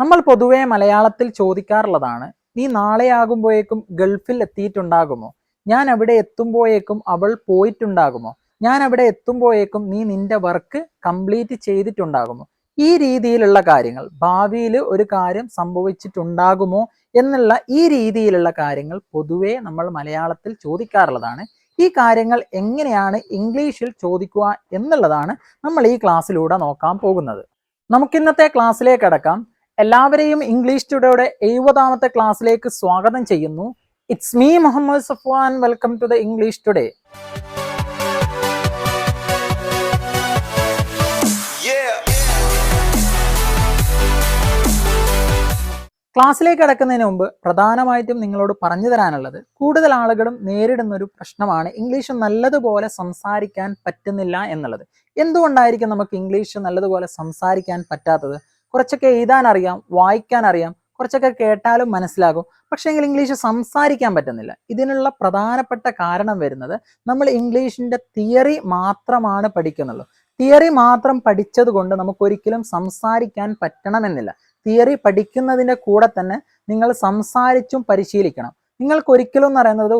നമ്മൾ പൊതുവെ മലയാളത്തിൽ ചോദിക്കാറുള്ളതാണ്, നീ നാളെയാകുമ്പോഴേക്കും ഗൾഫിൽ എത്തിയിട്ടുണ്ടാകുമോ? ഞാൻ അവിടെ എത്തുമ്പോഴേക്കും അവൾ പോയിട്ടുണ്ടാകുമോ? ഞാൻ അവിടെ എത്തുമ്പോഴേക്കും നീ നിന്റെ വർക്ക് കംപ്ലീറ്റ് ചെയ്തിട്ടുണ്ടാകുമോ? ഈ രീതിയിലുള്ള കാര്യങ്ങൾ, ഭാവിയിൽ ഒരു കാര്യം സംഭവിച്ചിട്ടുണ്ടാകുമോ എന്നുള്ള ഈ രീതിയിലുള്ള കാര്യങ്ങൾ പൊതുവെ നമ്മൾ മലയാളത്തിൽ ചോദിക്കാറുള്ളതാണ്. ഈ കാര്യങ്ങൾ എങ്ങനെയാണ് ഇംഗ്ലീഷിൽ ചോദിക്കുക എന്നുള്ളതാണ് നമ്മൾ ഈ ക്ലാസ്സിലൂടെ നോക്കാൻ പോകുന്നത്. നമുക്കിന്നത്തെ ക്ലാസ്സിലേക്ക് കടക്കാം. എല്ലാവരെയും ഇംഗ്ലീഷ് ടുഡേയുടെ 70ാമത്തെ ക്ലാസ്സിലേക്ക് സ്വാഗതം ചെയ്യുന്നു. It's me Muhammad Safwan. Welcome to the English today. ക്ലാസ്സിലേക്ക് കടക്കുന്നതിന് മുമ്പ് പ്രധാനമായിട്ടും നിങ്ങളോട് പറഞ്ഞു തരാനുള്ളത്, കൂടുതൽ ആളുകളും നേരിടുന്ന ഒരു പ്രശ്നമാണ് ഇംഗ്ലീഷ് നല്ലതുപോലെ സംസാരിക്കാൻ പറ്റുന്നില്ല എന്നുള്ളത്. എന്തുകൊണ്ടായിരിക്കും നമുക്ക് ഇംഗ്ലീഷ് നല്ലതുപോലെ സംസാരിക്കാൻ പറ്റാത്തത്? കുറച്ചൊക്കെ എഴുതാൻ അറിയാം, വായിക്കാൻ അറിയാം, കുറച്ചൊക്കെ കേട്ടാലും മനസ്സിലാകും, പക്ഷേ എങ്കിൽ ഇംഗ്ലീഷ് സംസാരിക്കാൻ പറ്റുന്നില്ല. ഇതിനുള്ള പ്രധാനപ്പെട്ട കാരണം വരുന്നത്, നമ്മൾ ഇംഗ്ലീഷിൻ്റെ തിയറി മാത്രമാണ് പഠിക്കുന്നുള്ളൂ. തിയറി മാത്രം പഠിച്ചത് കൊണ്ട് നമുക്കൊരിക്കലും സംസാരിക്കാൻ പറ്റണമെന്നില്ല. തിയറി പഠിക്കുന്നതിൻ്റെ കൂടെ തന്നെ നിങ്ങൾ സംസാരിച്ചും പരിശീലിക്കണം. നിങ്ങൾക്കൊരിക്കലും എന്ന് പറയുന്നത്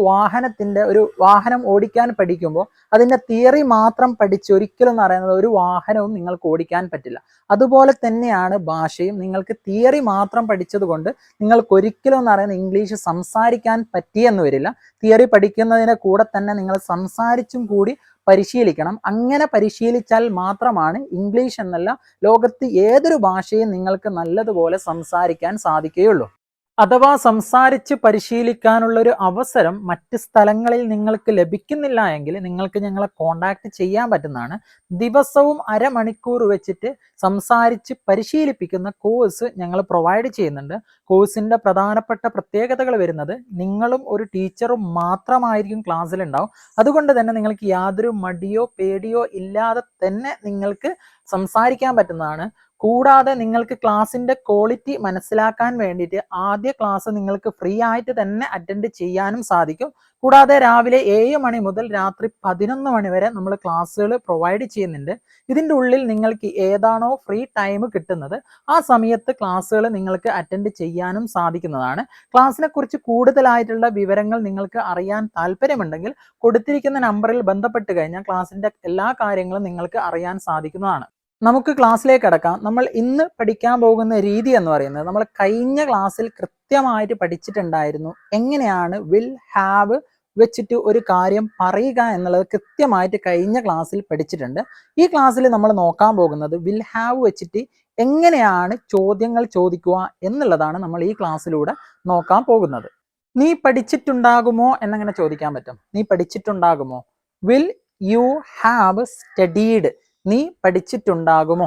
വാഹനം ഓടിക്കാൻ പഠിക്കുമ്പോൾ അതിൻ്റെ തിയറി മാത്രം പഠിച്ച് ഒരിക്കലും എന്ന് പറയുന്നത് ഒരു വാഹനവും നിങ്ങൾക്ക് ഓടിക്കാൻ പറ്റില്ല. അതുപോലെ തന്നെയാണ് ഭാഷയും. നിങ്ങൾക്ക് തിയറി മാത്രം പഠിച്ചത് കൊണ്ട് നിങ്ങൾക്കൊരിക്കലും എന്ന് പറയുന്നത് ഇംഗ്ലീഷ് സംസാരിക്കാൻ പറ്റിയെന്ന് വരില്ല. തിയറി പഠിക്കുന്നതിൻ്റെ കൂടെ തന്നെ നിങ്ങൾ സംസാരിച്ചും കൂടി പരിശീലിക്കണം. അങ്ങനെ പരിശീലിച്ചാൽ മാത്രമാണ് ഇംഗ്ലീഷ് എന്നല്ല, ലോകത്ത് ഏതൊരു ഭാഷയും നിങ്ങൾക്ക് നല്ലതുപോലെ സംസാരിക്കാൻ സാധിക്കുകയുള്ളൂ. അഥവാ സംസാരിച്ച് പരിശീലിക്കാനുള്ളൊരു അവസരം മറ്റ് സ്ഥലങ്ങളിൽ നിങ്ങൾക്ക് ലഭിക്കുന്നില്ല എങ്കിൽ നിങ്ങൾക്ക് ഞങ്ങളെ കോണ്ടാക്ട് ചെയ്യാൻ പറ്റുന്നതാണ്. ദിവസവും അരമണിക്കൂർ വെച്ചിട്ട് സംസാരിച്ച് പരിശീലിപ്പിക്കുന്ന കോഴ്സ് ഞങ്ങൾ പ്രൊവൈഡ് ചെയ്യുന്നുണ്ട്. കോഴ്സിൻ്റെ പ്രധാനപ്പെട്ട പ്രത്യേകതകൾ വരുന്നത്, നിങ്ങളും ഒരു ടീച്ചറും മാത്രമായിരിക്കും ക്ലാസ്സിലുണ്ടാവും. അതുകൊണ്ട് തന്നെ നിങ്ങൾക്ക് യാതൊരു മടിയോ പേടിയോ ഇല്ലാതെ തന്നെ നിങ്ങൾക്ക് സംസാരിക്കാൻ പറ്റുന്നതാണ്. കൂടാതെ നിങ്ങൾക്ക് ക്ലാസ്സിൻ്റെ ക്വാളിറ്റി മനസ്സിലാക്കാൻ വേണ്ടിയിട്ട് ആദ്യ ക്ലാസ് നിങ്ങൾക്ക് ഫ്രീ ആയിട്ട് തന്നെ അറ്റൻഡ് ചെയ്യാനും സാധിക്കും. കൂടാതെ രാവിലെ 7 മണി മുതൽ രാത്രി 11 മണി വരെ നമ്മൾ ക്ലാസ്സുകൾ പ്രൊവൈഡ് ചെയ്യുന്നുണ്ട്. ഇതിൻ്റെ ഉള്ളിൽ നിങ്ങൾക്ക് ഏതാണോ ഫ്രീ ടൈം കിട്ടുന്നത് ആ സമയത്ത് ക്ലാസ്സുകൾ നിങ്ങൾക്ക് അറ്റൻഡ് ചെയ്യാനും സാധിക്കുന്നതാണ്. ക്ലാസ്സിനെ കുറിച്ച് കൂടുതലായിട്ടുള്ള വിവരങ്ങൾ നിങ്ങൾക്ക് അറിയാൻ താല്പര്യമുണ്ടെങ്കിൽ കൊടുത്തിരിക്കുന്ന നമ്പറിൽ ബന്ധപ്പെട്ട് കഴിഞ്ഞാൽ ക്ലാസ്സിൻ്റെ എല്ലാ കാര്യങ്ങളും നിങ്ങൾക്ക് അറിയാൻ സാധിക്കുന്നതാണ്. നമുക്ക് ക്ലാസ്സിലേക്ക് കടക്കാം. നമ്മൾ ഇന്ന് പഠിക്കാൻ പോകുന്ന രീതി എന്ന് പറയുന്നത്, നമ്മൾ കഴിഞ്ഞ ക്ലാസ്സിൽ കൃത്യമായിട്ട് പഠിച്ചിട്ടുണ്ടായിരുന്നു എങ്ങനെയാണ് വിൽ ഹാവ് വെച്ചിട്ട് ഒരു കാര്യം പറയുക എന്നുള്ളത് കൃത്യമായിട്ട് കഴിഞ്ഞ ക്ലാസ്സിൽ പഠിച്ചിട്ടുണ്ട്. ഈ ക്ലാസ്സിൽ നമ്മൾ നോക്കാൻ പോകുന്നത് വിൽ ഹാവ് വെച്ചിട്ട് എങ്ങനെയാണ് ചോദ്യങ്ങൾ ചോദിക്കുക എന്നുള്ളതാണ് നമ്മൾ ഈ ക്ലാസ്സിലൂടെ നോക്കാൻ പോകുന്നത്. നീ പഠിച്ചിട്ടുണ്ടാകുമോ എന്നങ്ങനെ ചോദിക്കാൻ പറ്റും. നീ പഠിച്ചിട്ടുണ്ടാകുമോ? Will you have studied? നീ പഠിച്ചിട്ടുണ്ടാകുമോ?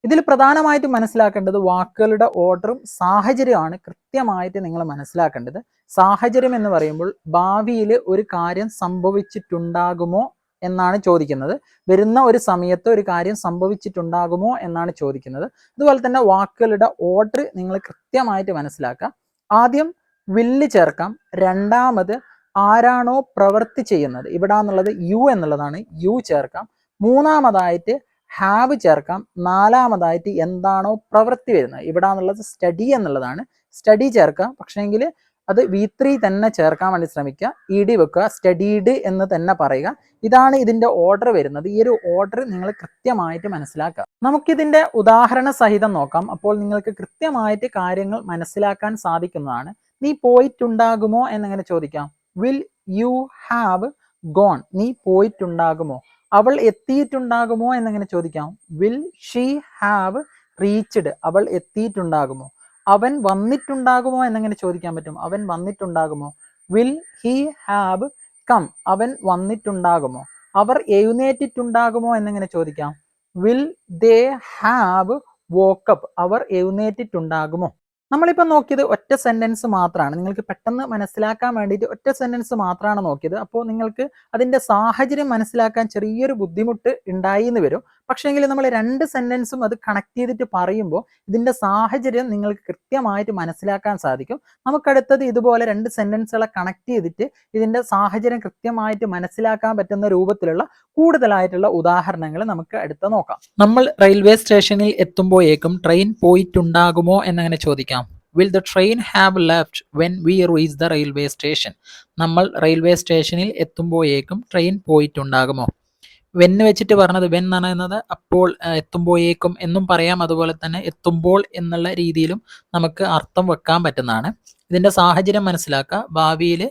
ഇതിൽ പ്രധാനമായിട്ട് മനസ്സിലാക്കേണ്ടത് വാക്കുകളുടെ ഓർഡറും സാഹചര്യമാണ് കൃത്യമായിട്ട് നിങ്ങൾ മനസ്സിലാക്കേണ്ടത്. സാഹചര്യം എന്ന് പറയുമ്പോൾ ഭാവിയിൽ ഒരു കാര്യം സംഭവിച്ചിട്ടുണ്ടാകുമോ എന്നാണ് ചോദിക്കുന്നത്. വരുന്ന ഒരു സമയത്ത് ഒരു കാര്യം സംഭവിച്ചിട്ടുണ്ടാകുമോ എന്നാണ് ചോദിക്കുന്നത്. അതുപോലെ തന്നെ വാക്കുകളുടെ ഓർഡർ നിങ്ങൾ കൃത്യമായിട്ട് മനസ്സിലാക്കുക. ആദ്യം വില്ല് ചേർക്കാം. രണ്ടാമത് ആരാണോ പ്രവൃത്തി ചെയ്യുന്നത്, ഇവിടെ എന്നുള്ളത് യു എന്നുള്ളതാണ്, യു ചേർക്കാം. മൂന്നാമതായിട്ട് ഹാവ് ചേർക്കാം. നാലാമതായിട്ട് എന്താണോ പ്രവൃത്തി വരുന്നത്, ഇവിടെ എന്നുള്ളത് സ്റ്റഡി എന്നുള്ളതാണ്, സ്റ്റഡി ചേർക്കാം. പക്ഷേങ്കിൽ അത് V3 തന്നെ ചേർക്കാൻ വേണ്ടി ശ്രമിക്കുക. ED വെക്കുക, സ്റ്റഡീഡ് എന്ന് തന്നെ പറയുക. ഇതാണ് ഇതിൻ്റെ ഓർഡർ വരുന്നത്. ഈ ഒരു ഓർഡർ നിങ്ങൾ കൃത്യമായിട്ട് മനസ്സിലാക്കുക. നമുക്കിതിൻ്റെ ഉദാഹരണ സഹിതം നോക്കാം. അപ്പോൾ നിങ്ങൾക്ക് കൃത്യമായിട്ട് കാര്യങ്ങൾ മനസ്സിലാക്കാൻ സാധിക്കുന്നതാണ്. നീ പോയിട്ടുണ്ടാകുമോ എന്നങ്ങനെ ചോദിക്കാം. Will you have gone? നീ പോയിട്ടുണ്ടാകുമോ? അവൾ എത്തിയിട്ടുണ്ടാകുമോ എന്നങ്ങനെ ചോദിക്കാം. Will she have reached? അവൾ എത്തിയിട്ടുണ്ടാകുമോ? അവൻ വന്നിട്ടുണ്ടാകുമോ എന്നങ്ങനെ ചോദിക്കാൻ പറ്റും. അവൻ വന്നിട്ടുണ്ടാകുമോ? Will he have come? അവൻ വന്നിട്ടുണ്ടാകുമോ? അവർ എഴുന്നേറ്റിട്ടുണ്ടാകുമോ എന്നങ്ങനെ ചോദിക്കാം. Will they have woken up? അവർ എഴുന്നേറ്റിട്ടുണ്ടാകുമോ? നമ്മളിപ്പോൾ നോക്കിയത് ഒറ്റ സെൻറ്റൻസ് മാത്രമാണ്. നിങ്ങൾക്ക് പെട്ടെന്ന് മനസ്സിലാക്കാൻ വേണ്ടിയിട്ട് ഒറ്റ സെൻറ്റൻസ് മാത്രമാണ് നോക്കിയത്. അപ്പോൾ നിങ്ങൾക്ക് അതിൻ്റെ സാഹചര്യം മനസ്സിലാക്കാൻ ചെറിയൊരു ബുദ്ധിമുട്ട് ഉണ്ടായി എന്ന് വരും. പക്ഷേങ്കിൽ നമ്മൾ രണ്ട് സെന്റൻസും അത് കണക്ട് ചെയ്തിട്ട് പറയുമ്പോൾ ഇതിന്റെ സാഹചര്യം നിങ്ങൾക്ക് കൃത്യമായിട്ട് മനസ്സിലാക്കാൻ സാധിക്കും. നമുക്കടുത്തത് ഇതുപോലെ രണ്ട് സെന്റൻസുകളെ കണക്ട് ചെയ്തിട്ട് ഇതിന്റെ സാഹചര്യം കൃത്യമായിട്ട് മനസ്സിലാക്കാൻ പറ്റുന്ന രൂപത്തിലുള്ള കൂടുതലായിട്ടുള്ള ഉദാഹരണങ്ങൾ നമുക്ക് അടുത്ത് നോക്കാം. നമ്മൾ റെയിൽവേ സ്റ്റേഷനിൽ എത്തുമ്പോഴേക്കും ട്രെയിൻ പോയിട്ടുണ്ടാകുമോ എന്നങ്ങനെ ചോദിക്കാം. Will the train have left when we reach the railway station? നമ്മൾ റെയിൽവേ സ്റ്റേഷനിൽ എത്തുമ്പോഴേക്കും ട്രെയിൻ പോയിട്ടുണ്ടാകുമോ? വെന്ന് വെച്ചിട്ട് പറഞ്ഞത് വെൻ എന്നാണ് എന്നത് അപ്പോൾ എത്തുമ്പോഴേക്കും എന്നും പറയാം. അതുപോലെ തന്നെ എത്തുമ്പോൾ എന്നുള്ള രീതിയിലും നമുക്ക് അർത്ഥം വെക്കാൻ പറ്റുന്നതാണ്. ഇതിന്റെ സാഹചര്യം മനസ്സിലാക്കുക. ഭാവിയിൽ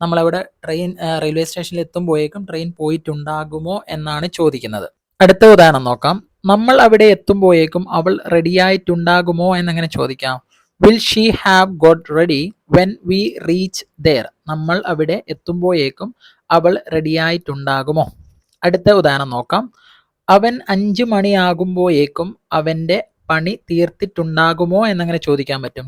നമ്മളവിടെ റെയിൽവേ സ്റ്റേഷനിൽ എത്തുമ്പോഴേക്കും ട്രെയിൻ പോയിട്ടുണ്ടാകുമോ എന്നാണ് ചോദിക്കുന്നത്. അടുത്ത ഉദാഹരണം നോക്കാം. നമ്മൾ അവിടെ എത്തുമ്പോഴേക്കും അവൾ റെഡിയായിട്ടുണ്ടാകുമോ എന്നങ്ങനെ ചോദിക്കാം. Will she have got ready when we reach there? നമ്മൾ അവിടെ എത്തുമ്പോഴേക്കും അവൾ റെഡിയായിട്ടുണ്ടാകുമോ? അടുത്ത ഉദാഹരണം നോക്കാം. അവൻ 5 മണിയാകുമ്പോഴേക്കും അവൻ്റെ പണി തീർത്തിട്ടുണ്ടാകുമോ എന്നങ്ങനെ ചോദിക്കാൻ പറ്റും.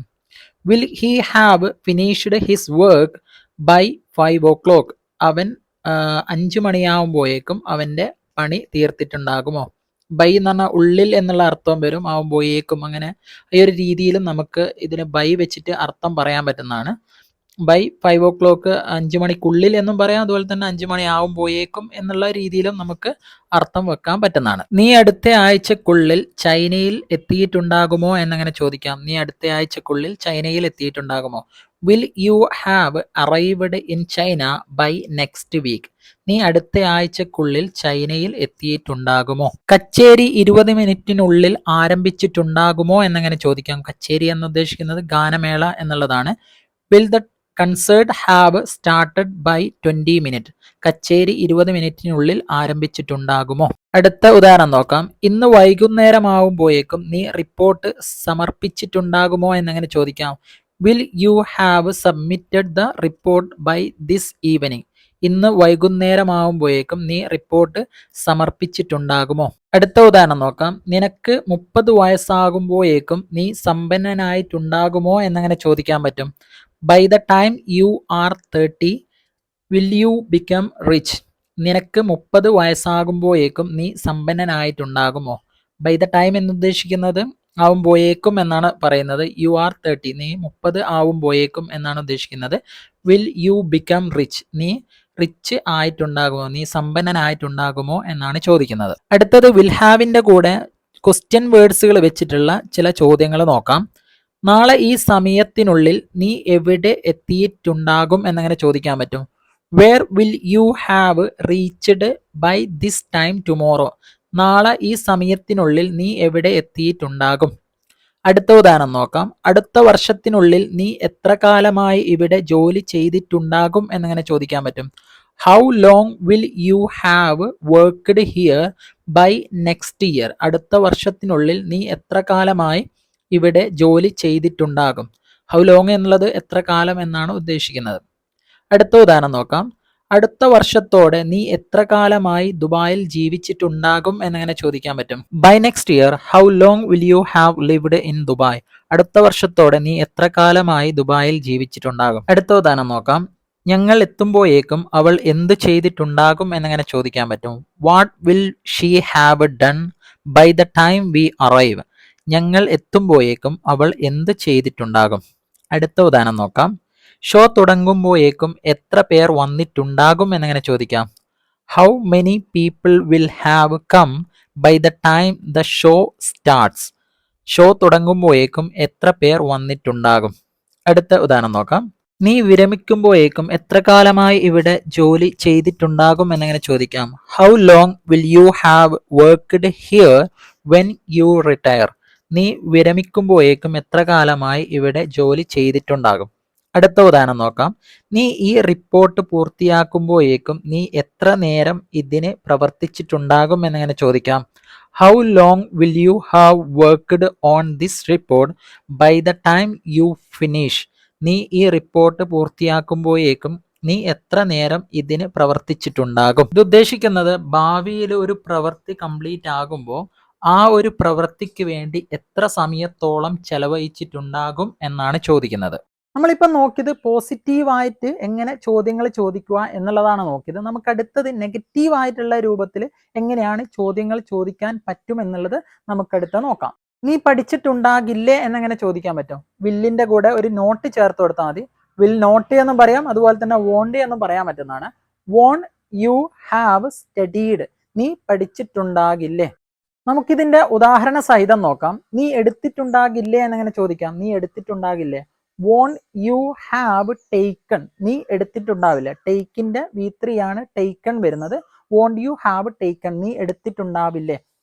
Will he have finished his work by 5 o'clock? അവൻ 5 മണിയാകുമ്പോഴേക്കും അവൻ്റെ പണി തീർത്തിട്ടുണ്ടാകുമോ? ബൈ എന്ന് പറഞ്ഞാൽ ഉള്ളിൽ എന്നുള്ള അർത്ഥം വരും. ആവുമ്പോഴേക്കും അങ്ങനെ ഈ ഒരു രീതിയിലും നമുക്ക് ഇതിന് ബൈ വെച്ചിട്ട് അർത്ഥം പറയാൻ പറ്റുന്നതാണ്. ബൈ 5 o'clock 5 മണിക്കുള്ളിൽ എന്നും പറയാം. അതുപോലെ തന്നെ 5 മണി ആവുമ്പോഴേക്കും എന്നുള്ള രീതിയിലും നമുക്ക് അർത്ഥം വെക്കാൻ പറ്റുന്നതാണ്. നീ അടുത്ത ആഴ്ചക്കുള്ളിൽ ചൈനയിൽ എത്തിയിട്ടുണ്ടാകുമോ എന്നങ്ങനെ ചോദിക്കാം. നീ അടുത്ത ആഴ്ചക്കുള്ളിൽ ചൈനയിൽ എത്തിയിട്ടുണ്ടാകുമോ? Will you have arrived in China by next week? നീ അടുത്ത ആഴ്ചക്കുള്ളിൽ ചൈനയിൽ എത്തിയിട്ടുണ്ടാകുമോ? കച്ചേരി 20 മിനിറ്റിനുള്ളിൽ ആരംഭിച്ചിട്ടുണ്ടാകുമോ എന്നങ്ങനെ ചോദിക്കാം. കച്ചേരി എന്ന് ഉദ്ദേശിക്കുന്നത് ഗാനമേള എന്നുള്ളതാണ്. Will the concert have started by 20 minutes? കച്ചേരി 20 മിനിറ്റിനുള്ളിൽ ആരംഭിച്ചിട്ടുണ്ടാകുമോ? അടുത്ത ഉദാഹരണം നോക്കാം. ഇന്ന് വൈകുന്നേരമാവുമ്പോഴേക്കും നീ റിപ്പോർട്ട് സമർപ്പിച്ചിട്ടുണ്ടാകുമോ എന്നങ്ങനെ ചോദിക്കാം. Will you have submitted the report by this evening? ഇന്ന് വൈകുന്നേരമാവുമ്പോഴേക്കും നീ റിപ്പോർട്ട് സമർപ്പിച്ചിട്ടുണ്ടാകുമോ? അടുത്ത ഉദാഹരണം നോക്കാം. നിനക്ക് 30 വയസ്സാകുമ്പോഴേക്കും നീ സമ്പന്നനായിട്ടുണ്ടാകുമോ എന്നങ്ങനെ ചോദിക്കാൻ പറ്റും. By the time you are 30, will you become rich? നിനക്ക് 30 വയസ്സാകുമ്പോഴേക്കും നീ സമ്പന്നനായിട്ടുണ്ടാകുമോ? ബൈ ദ ടൈം എന്നുദ്ദേശിക്കുന്നത് ആവുമ്പോഴേക്കും എന്നാണ് പറയുന്നത്. യു ആർ 30, നീ 30 ആവുമ്പോഴേക്കും എന്നാണ് ഉദ്ദേശിക്കുന്നത്. വിൽ യു ബിക്കം റിച്ച്, നീ റിച്ച് ആയിട്ടുണ്ടാകുമോ, നീ സമ്പന്നനായിട്ടുണ്ടാകുമോ എന്നാണ് ചോദിക്കുന്നത്. അടുത്തത് വിൽ ഹാവിൻ്റെ കൂടെ ക്വസ്റ്റ്യൻ വേർഡ്സുകൾ വെച്ചിട്ടുള്ള ചില ചോദ്യങ്ങൾ നോക്കാം. നാളെ ഈ സമയത്തിനുള്ളിൽ നീ എവിടെ എത്തിയിട്ടുണ്ടാകും എന്നങ്ങനെ ചോദിക്കാൻ പറ്റും. Where will you have reached by this time tomorrow? നാളെ ഈ സമയത്തിനുള്ളിൽ നീ എവിടെ എത്തിയിട്ടുണ്ടാകും? അടുത്ത ഉദാഹരണം നോക്കാം. അടുത്ത വർഷത്തിനുള്ളിൽ നീ എത്ര കാലമായി ഇവിടെ ജോലി ചെയ്തിട്ടുണ്ടാകും എന്നങ്ങനെ ചോദിക്കാൻ പറ്റും. How long will you have worked here by next year? അടുത്ത വർഷത്തിനുള്ളിൽ നീ എത്ര കാലമായി ഇവിടെ ജോലി ചെയ്തിട്ടുണ്ടാകും. ഹൗ ലോങ് എന്നുള്ളത് എത്ര കാലം എന്നാണ് ഉദ്ദേശിക്കുന്നത്. അടുത്ത ഉദാഹരണം നോക്കാം. അടുത്ത വർഷത്തോടെ നീ എത്ര കാലമായി ദുബായിൽ ജീവിച്ചിട്ടുണ്ടാകും എന്നങ്ങനെ ചോദിക്കാൻ പറ്റും. By next year how long will you have lived in Dubai? അടുത്ത വർഷത്തോടെ നീ എത്ര കാലമായി ദുബായിൽ ജീവിച്ചിട്ടുണ്ടാകും. അടുത്ത ഉദാഹരണം നോക്കാം. ഞങ്ങൾ എത്തുമ്പോഴേക്കും അവൾ എന്ത് ചെയ്തിട്ടുണ്ടാകും എന്നങ്ങനെ ചോദിക്കാൻ പറ്റും. What will she have done by the time we arrive? ഞങ്ങൾ എത്തുമ്പോഴേക്കും അവൾ എന്ത് ചെയ്തിട്ടുണ്ടാകും. അടുത്ത ഉദാഹരണം നോക്കാം. ഷോ തുടങ്ങുമ്പോഴേക്കും എത്ര പേർ വന്നിട്ടുണ്ടാകും എന്നങ്ങനെ ചോദിക്കാം. How many people will have come by the time the show starts? Show തുടങ്ങുമ്പോഴേക്കും എത്ര പേർ വന്നിട്ടുണ്ടാകും. അടുത്ത ഉദാഹരണം നോക്കാം. നീ വിരമിക്കുമ്പോഴേക്കും എത്ര കാലമായി ഇവിടെ ജോലി ചെയ്തിട്ടുണ്ടാകും എന്നങ്ങനെ ചോദിക്കാം. How long will you have worked here when you retire? നീ വിരമിക്കുമ്പോഴേക്കും എത്ര കാലമായി ഇവിടെ ജോലി ചെയ്തിട്ടുണ്ടാകും. അടുത്ത ഉദാഹരണം നോക്കാം. നീ ഈ റിപ്പോർട്ട് പൂർത്തിയാക്കുമ്പോഴേക്കും നീ എത്ര നേരം ഇതിന് പ്രവർത്തിച്ചിട്ടുണ്ടാകും എന്നങ്ങനെ ചോദിക്കാം. How long will you have worked on this report by the time you finish? നീ ഈ റിപ്പോർട്ട് പൂർത്തിയാക്കുമ്പോഴേക്കും നീ എത്ര നേരം ഇതിന് പ്രവർത്തിച്ചിട്ടുണ്ടാകും. ഇത് ഉദ്ദേശിക്കുന്നത് ഭാവിയിൽ ഒരു പ്രവൃത്തി കംപ്ലീറ്റ് ആകുമ്പോൾ ആ ഒരു പ്രവൃത്തിക്ക് വേണ്ടി എത്ര സമയത്തോളം ചെലവഴിച്ചിട്ടുണ്ടാകും എന്നാണ് ചോദിക്കുന്നത്. നമ്മളിപ്പം നോക്കിയത് പോസിറ്റീവായിട്ട് എങ്ങനെ ചോദ്യങ്ങൾ ചോദിക്കുക എന്നുള്ളതാണ് നോക്കിയത്. നമുക്ക് അടുത്തത് നെഗറ്റീവായിട്ടുള്ള രൂപത്തിൽ എങ്ങനെയാണ് ചോദ്യങ്ങൾ ചോദിക്കാൻ പറ്റും എന്നുള്ളത് നമുക്കടുത്ത് നോക്കാം. നീ പഠിച്ചിട്ടുണ്ടാകില്ലേ എന്നെങ്ങനെ ചോദിക്കാൻ പറ്റും? വില്ലിന്റെ കൂടെ ഒരു നോട്ട് ചേർത്ത് കൊടുത്താൽ മതി. വിൽ നോട്ട് എന്നും പറയാം, അതുപോലെ തന്നെ വോണ്ട് എന്നും പറയാൻ പറ്റുന്നതാണ്. വോൺ യു ഹാവ് സ്റ്റഡീഡ്, നീ പഠിച്ചിട്ടുണ്ടാകില്ലേ. നമുക്കിതിന്റെ ഉദാഹരണ സഹിതം നോക്കാം. നീ എടുത്തിട്ടുണ്ടാകില്ലേ എന്നെങ്ങനെ ചോദിക്കാം? നീ എടുത്തിട്ടുണ്ടാകില്ലേ. വോൺ യു ഹാവ് ടേക്കൺ, നീ എടുത്തിട്ടുണ്ടാവില്ല. ടേക്കിന്റെ V3 ആണ് ടേക്കൺ വരുന്നത്. വോണ്ട് യു ഹാവ് ടേക്കൺ, നീ എടുത്തിട്ടുണ്ടാവില്ലേ.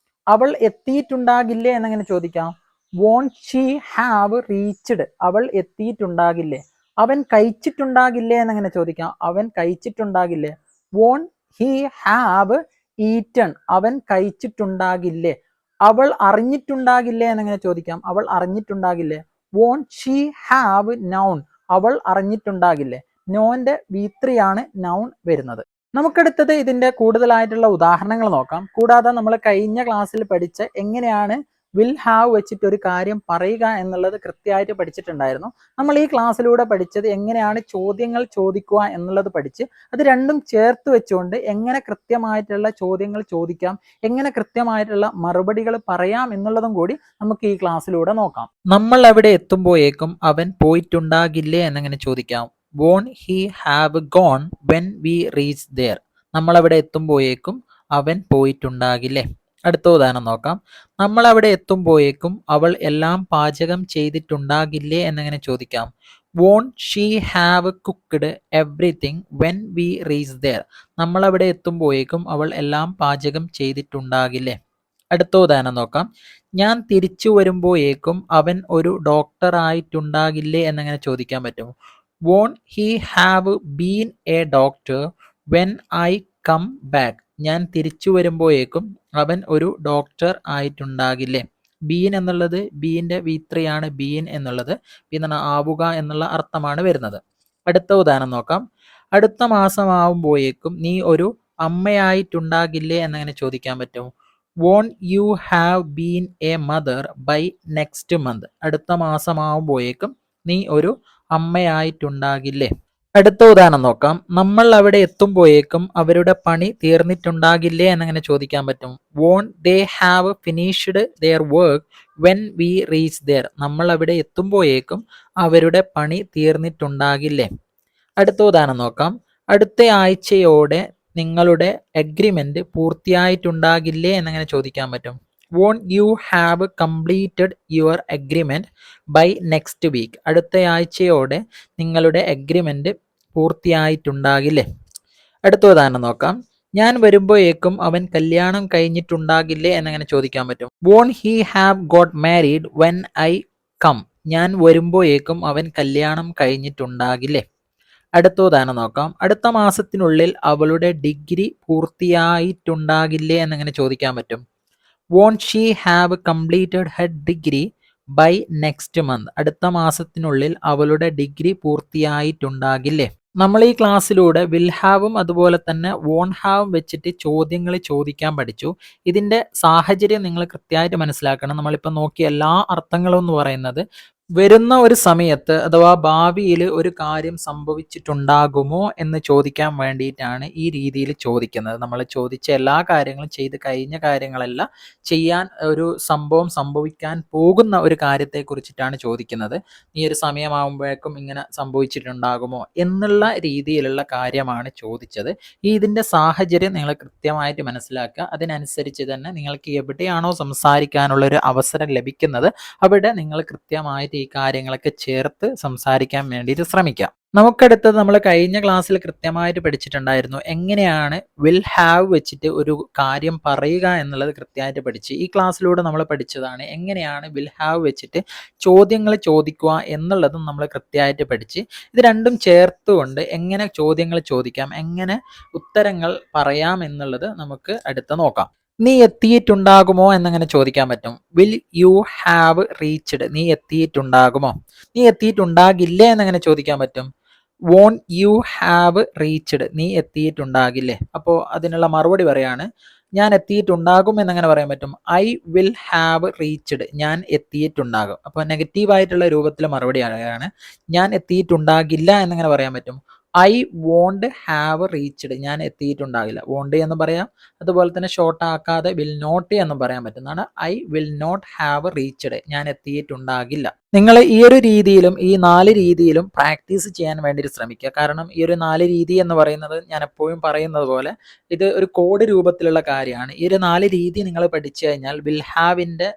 അവൾ എത്തിയിട്ടുണ്ടാകില്ലേ എന്നെങ്ങനെ ചോദിക്കാം? വോണ്ട് ഷീ ഹാവ് റീച്ച്ഡ്, അവൾ എത്തിയിട്ടുണ്ടാകില്ലേ. അവൻ കഴിച്ചിട്ടുണ്ടാകില്ലേ എന്നെങ്ങനെ ചോദിക്കാം? അവൻ കഴിച്ചിട്ടുണ്ടാകില്ലേ. വോണ്ട് ഹി ഹാവ് ഈറ്റൺ, അവൻ കഴിച്ചിട്ടുണ്ടാകില്ലേ. അവൾ അറിഞ്ഞിട്ടുണ്ടാകില്ലേ എന്നെങ്ങനെ ചോദിക്കാം? അവൾ അറിഞ്ഞിട്ടുണ്ടാകില്ലേ. വോണ്ട് ഷീ ഹാവ് നൗൺ, അവൾ അറിഞ്ഞിട്ടുണ്ടാകില്ലേ. നോന്റെ V3 ആണ് നൗൺ വരുന്നത്. നമുക്കടുത്തത് ഇതിന്റെ കൂടുതലായിട്ടുള്ള ഉദാഹരണങ്ങൾ നോക്കാം. കൂടാതെ നമ്മൾ കഴിഞ്ഞ ക്ലാസ്സിൽ പഠിച്ച എങ്ങനെയാണ് വിൽ ഹാവ് വെച്ചിട്ട് ഒരു കാര്യം പറയുക എന്നുള്ളത് കൃത്യമായിട്ട് പഠിച്ചിട്ടുണ്ടായിരുന്നു. നമ്മൾ ഈ ക്ലാസ്സിലൂടെ പഠിച്ചത് എങ്ങനെയാണ് ചോദ്യങ്ങൾ ചോദിക്കുക എന്നുള്ളത് പഠിച്ച് അത് രണ്ടും ചേർത്ത് വെച്ചുകൊണ്ട് എങ്ങനെ കൃത്യമായിട്ടുള്ള ചോദ്യങ്ങൾ ചോദിക്കാം, എങ്ങനെ കൃത്യമായിട്ടുള്ള മറുപടികൾ പറയാം എന്നുള്ളതും കൂടി നമുക്ക് ഈ ക്ലാസ്സിലൂടെ നോക്കാം. നമ്മൾ അവിടെ എത്തുമ്പോഴേക്കും അവൻ പോയിട്ടുണ്ടാകില്ലേ എന്നെങ്ങനെ ചോദിക്കാം? Won't he have gone when we reach there, നമ്മൾ അവിടെ എത്തുമ്പോഴേക്കും അവൻ പോയിട്ടുണ്ടാകില്ലേ. അടുത്ത ഉദാഹരണം നോക്കാം. നമ്മൾ അവിടെ എത്തുമ്പോഴേക്കും അവൾ എല്ലാം പാചകം ചെയ്തിട്ടുണ്ടാകില്ലേ എന്നെങ്ങനെ ചോദിക്കാം? Won't she have cooked everything when we reach there, നമ്മൾ അവിടെ എത്തുമ്പോഴേക്കും അവൾ എല്ലാം പാചകം ചെയ്തിട്ടുണ്ടാകില്ലേ. അടുത്ത ഉദാഹരണം നോക്കാം. ഞാൻ തിരിച്ചു വരുമ്പോഴേക്കും അവൻ ഒരു ഡോക്ടർ ആയിട്ടുണ്ടാകില്ലേ എന്നെങ്ങനെ ചോദിക്കാൻ പറ്റും? Won't he have been a doctor when I come back, ഞാൻ തിരിച്ചു വരുമ്പോഴേക്കും അവൻ ഒരു ഡോക്ടർ ആയിട്ടുണ്ടാകില്ലേ. ബീൻ എന്നുള്ളത് ബീന്റെ V3 ആണ് ബീൻ എന്നുള്ളത്, പിന്നെ ആവുക എന്നുള്ള അർത്ഥമാണ് വരുന്നത്. അടുത്ത ഉദാഹരണം നോക്കാം. അടുത്ത മാസം ആവുമ്പോഴേക്കും നീ ഒരു അമ്മയായിട്ടുണ്ടാകില്ലേ എന്നെങ്ങനെ ചോദിക്കാൻ പറ്റും? Won't you have been a mother by next month, അടുത്ത മാസം ആവുമ്പോഴേക്കും നീ ഒരു അമ്മയായിട്ടുണ്ടാകില്ലേ. അടുത്ത ഉദാഹരണം നോക്കാം. നമ്മൾ അവിടെ എത്തുമ്പോഴേക്കും അവരുടെ പണി തീർന്നിട്ടുണ്ടാകില്ലേ എന്നെങ്ങനെ ചോദിക്കാൻ പറ്റും? Won't they have finished their work when we reach there, നമ്മൾ അവിടെ എത്തുമ്പോഴേക്കും അവരുടെ പണി തീർന്നിട്ടുണ്ടാകില്ലേ. അടുത്ത ഉദാഹരണം നോക്കാം. അടുത്ത ആഴ്ചയോടെ നിങ്ങളുടെ അഗ്രിമെന്റ് പൂർത്തിയായിട്ടുണ്ടാകില്ലേ എന്നെങ്ങനെ ചോദിക്കാൻ പറ്റും? Won't you have completed your agreement by next week, അടുത്ത ആഴ്ചയോടെ നിങ്ങളുടെ അഗ്രിമെന്റ് പൂർത്തിയായിട്ടുണ്ടാകില്ലേ. അടുത്ത ഉദാഹരണം നോക്കാം. ഞാൻ വരുമ്പോഴേക്കും അവൻ കല്യാണം കഴിഞ്ഞിട്ടുണ്ടാകില്ലേ എന്നെങ്ങനെ ചോദിക്കാൻ പറ്റും? Won't he have got married when I come, ഞാൻ വരുമ്പോഴേക്കും അവൻ കല്യാണം കഴിഞ്ഞിട്ടുണ്ടാകില്ലേ. അടുത്ത ഉദാഹരണം നോക്കാം. അടുത്ത മാസത്തിനുള്ളിൽ അവളുടെ ഡിഗ്രി പൂർത്തിയായിട്ടുണ്ടാകില്ലേ എന്നെങ്ങനെ ചോദിക്കാൻ പറ്റും? Won't she have completed her degree by next month, അടുത്ത മാസത്തിനുള്ളിൽ അവളുടെ ഡിഗ്രി പൂർത്തിയായിട്ടുണ്ടാകില്ലേ. നമ്മൾ ഈ ക്ലാസ്സിലൂടെ വിൽ ഹാവും അതുപോലെ തന്നെ വോൺ ഹാവും വെച്ചിട്ട് ചോദ്യങ്ങൾ ചോദിക്കാൻ പഠിച്ചു. ഇതിന്റെ സാഹചര്യം നിങ്ങൾ കൃത്യമായിട്ട് മനസ്സിലാക്കണം. നമ്മളിപ്പോൾ നോക്കിയ എല്ലാ അർത്ഥങ്ങളും എന്ന് പറയുന്നത് വരുന്ന ഒരു സമയത്ത് അഥവാ ഭാവിയിൽ ഒരു കാര്യം സംഭവിച്ചിട്ടുണ്ടാകുമോ എന്ന് ചോദിക്കാൻ വേണ്ടിയിട്ടാണ് ഈ രീതിയിൽ ചോദിക്കുന്നത്. നമ്മൾ ചോദിച്ച എല്ലാ കാര്യങ്ങളും ചെയ്ത് കഴിഞ്ഞ കാര്യങ്ങളല്ല, ചെയ്യാൻ ഒരു സംഭവം സംഭവിക്കാൻ പോകുന്ന ഒരു കാര്യത്തെ കുറിച്ചിട്ടാണ് ചോദിക്കുന്നത്. ഈ ഒരു സമയമാകുമ്പോഴേക്കും ഇങ്ങനെ സംഭവിച്ചിട്ടുണ്ടാകുമോ എന്നുള്ള രീതിയിലുള്ള കാര്യമാണ് ചോദിച്ചത്. ഇതിന്റെ സാഹചര്യം നിങ്ങൾ കൃത്യമായിട്ട് മനസ്സിലാക്കുക. അതിനനുസരിച്ച് തന്നെ നിങ്ങൾക്ക് എവിടെയാണോ സംസാരിക്കാനുള്ള ഒരു അവസരം ലഭിക്കുന്നത് അവിടെ നിങ്ങൾ കൃത്യമായിട്ട് ഈ കാര്യങ്ങളൊക്കെ ചേർത്ത് സംസാരിക്കാൻ വേണ്ടിയിട്ട് ശ്രമിക്കാം. നമുക്കടുത്തത് നമ്മൾ കഴിഞ്ഞ ക്ലാസ്സിൽ കൃത്യമായിട്ട് പഠിച്ചിട്ടുണ്ടായിരുന്നു എങ്ങനെയാണ് വിൽ ഹാവ് വെച്ചിട്ട് ഒരു കാര്യം പറയുക എന്നുള്ളത് കൃത്യമായിട്ട് പഠിച്ച്. ഈ ക്ലാസ്സിലൂടെ നമ്മൾ പഠിച്ചതാണ് എങ്ങനെയാണ് വിൽ ഹാവ് വെച്ചിട്ട് ചോദ്യങ്ങൾ ചോദിക്കുക എന്നുള്ളതും നമ്മൾ കൃത്യമായിട്ട് പഠിച്ച്. ഇത് രണ്ടും ചേർത്തുകൊണ്ട് എങ്ങനെ ചോദ്യങ്ങൾ ചോദിക്കാം, എങ്ങനെ ഉത്തരങ്ങൾ പറയാം എന്നുള്ളത് നമുക്ക് അടുത്ത് നോക്കാം. നീ എത്തിയിട്ടുണ്ടാകുമോ എന്നങ്ങനെ ചോദിക്കാൻ പറ്റും. വിൽ യു ഹാവ് റീച്ച്ഡ്, നീ എത്തിയിട്ടുണ്ടാകുമോ. നീ എത്തിയിട്ടുണ്ടാകില്ലേ എന്നങ്ങനെ ചോദിക്കാൻ പറ്റും. വോൺ യു ഹാവ് റീച്ച്ഡ്, നീ എത്തിയിട്ടുണ്ടാകില്ലേ. അപ്പോൾ അതിനുള്ള മറുപടി പറയാണ്, ഞാൻ എത്തിയിട്ടുണ്ടാകും എന്നങ്ങനെ പറയാൻ പറ്റും. ഐ വിൽ ഹാവ് റീച്ച്ഡ്, ഞാൻ എത്തിയിട്ടുണ്ടാകും. അപ്പോൾ നെഗറ്റീവായിട്ടുള്ള രൂപത്തിൽ മറുപടിയാണ്. ഞാൻ എത്തിയിട്ടുണ്ടാകില്ല എന്നങ്ങനെ പറയാൻ പറ്റും. ഐ വോണ്ട് ഹാവ് റീച്ച്ഡ്, ഞാൻ എത്തിയിട്ടുണ്ടാകില്ല. വോണ്ട് എന്ന് പറയാം. അതുപോലെ തന്നെ ഷോർട്ട് ആക്കാതെ വിൽ നോട്ട് എന്നും പറയാൻ പറ്റുന്നതാണ്. I will not have reached, ഞാൻ എത്തിയിട്ടുണ്ടാകില്ല. നിങ്ങൾ ഈ ഒരു രീതിയിലും ഈ 4 രീതിയിലും പ്രാക്ടീസ് ചെയ്യാൻ വേണ്ടി ശ്രമിക്കുക. കാരണം ഈ ഒരു 4 രീതി എന്ന് പറയുന്നത് ഞാൻ എപ്പോഴും പറയുന്നത് പോലെ ഇത് ഒരു കോഡ് രൂപത്തിലുള്ള കാര്യമാണ്. ഈ ഒരു 4 രീതി നിങ്ങൾ പഠിച്ചു കഴിഞ്ഞാൽ വിൽ ഹാവിൻ്റെ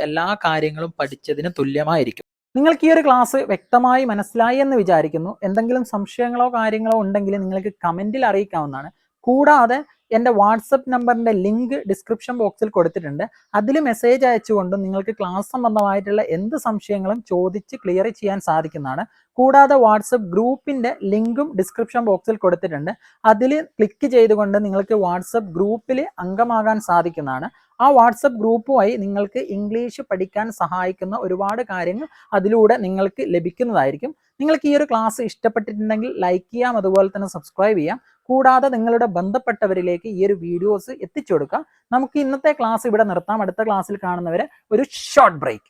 എല്ലാ കാര്യങ്ങളും പഠിച്ചതിന് തുല്യമായിരിക്കും. നിങ്ങൾക്ക് ഈ ഒരു ക്ലാസ് വ്യക്തമായി മനസ്സിലായി എന്ന് വിചാരിക്കുന്നു. എന്തെങ്കിലും സംശയങ്ങളോ കാര്യങ്ങളോ ഉണ്ടെങ്കിൽ നിങ്ങൾക്ക് കമൻറ്റിൽ അറിയിക്കാവുന്നതാണ്. കൂടാതെ എൻ്റെ വാട്സപ്പ് നമ്പറിൻ്റെ ലിങ്ക് ഡിസ്ക്രിപ്ഷൻ ബോക്സിൽ കൊടുത്തിട്ടുണ്ട്. അതിൽ മെസ്സേജ് അയച്ചുകൊണ്ടും നിങ്ങൾക്ക് ക്ലാസ് സംബന്ധമായിട്ടുള്ള എന്ത് സംശയങ്ങളും ചോദിച്ച് ക്ലിയർ ചെയ്യാൻ സാധിക്കുന്നതാണ്. കൂടാതെ വാട്സപ്പ് ഗ്രൂപ്പിൻ്റെ ലിങ്കും ഡിസ്ക്രിപ്ഷൻ ബോക്സിൽ കൊടുത്തിട്ടുണ്ട്. അതിൽ ക്ലിക്ക് ചെയ്തുകൊണ്ട് നിങ്ങൾക്ക് വാട്സപ്പ് ഗ്രൂപ്പിൽ അംഗമാകാൻ സാധിക്കുന്നതാണ്. ആ വാട്സപ്പ് ഗ്രൂപ്പുമായി നിങ്ങൾക്ക് ഇംഗ്ലീഷ് പഠിക്കാൻ സഹായിക്കുന്ന ഒരുപാട് കാര്യങ്ങൾ അതിലൂടെ നിങ്ങൾക്ക് ലഭിക്കുന്നതായിരിക്കും. നിങ്ങൾക്ക് ഈ ഒരു ക്ലാസ് ഇഷ്ടപ്പെട്ടിട്ടുണ്ടെങ്കിൽ ലൈക്ക് ചെയ്യാം, അതുപോലെ തന്നെ സബ്സ്ക്രൈബ് ചെയ്യാം. കൂടാതെ നിങ്ങളുടെ ബന്ധപ്പെട്ടവരിലേക്ക് ഈ ഒരു വീഡിയോസ് എത്തിച്ചു കൊടുക്കുക. നമുക്ക് ഇന്നത്തെ ക്ലാസ് ഇവിടെ നിർത്താം. അടുത്ത ക്ലാസ്സിൽ കാണുന്നവരെ ഒരു ഷോർട്ട് ബ്രേക്ക്.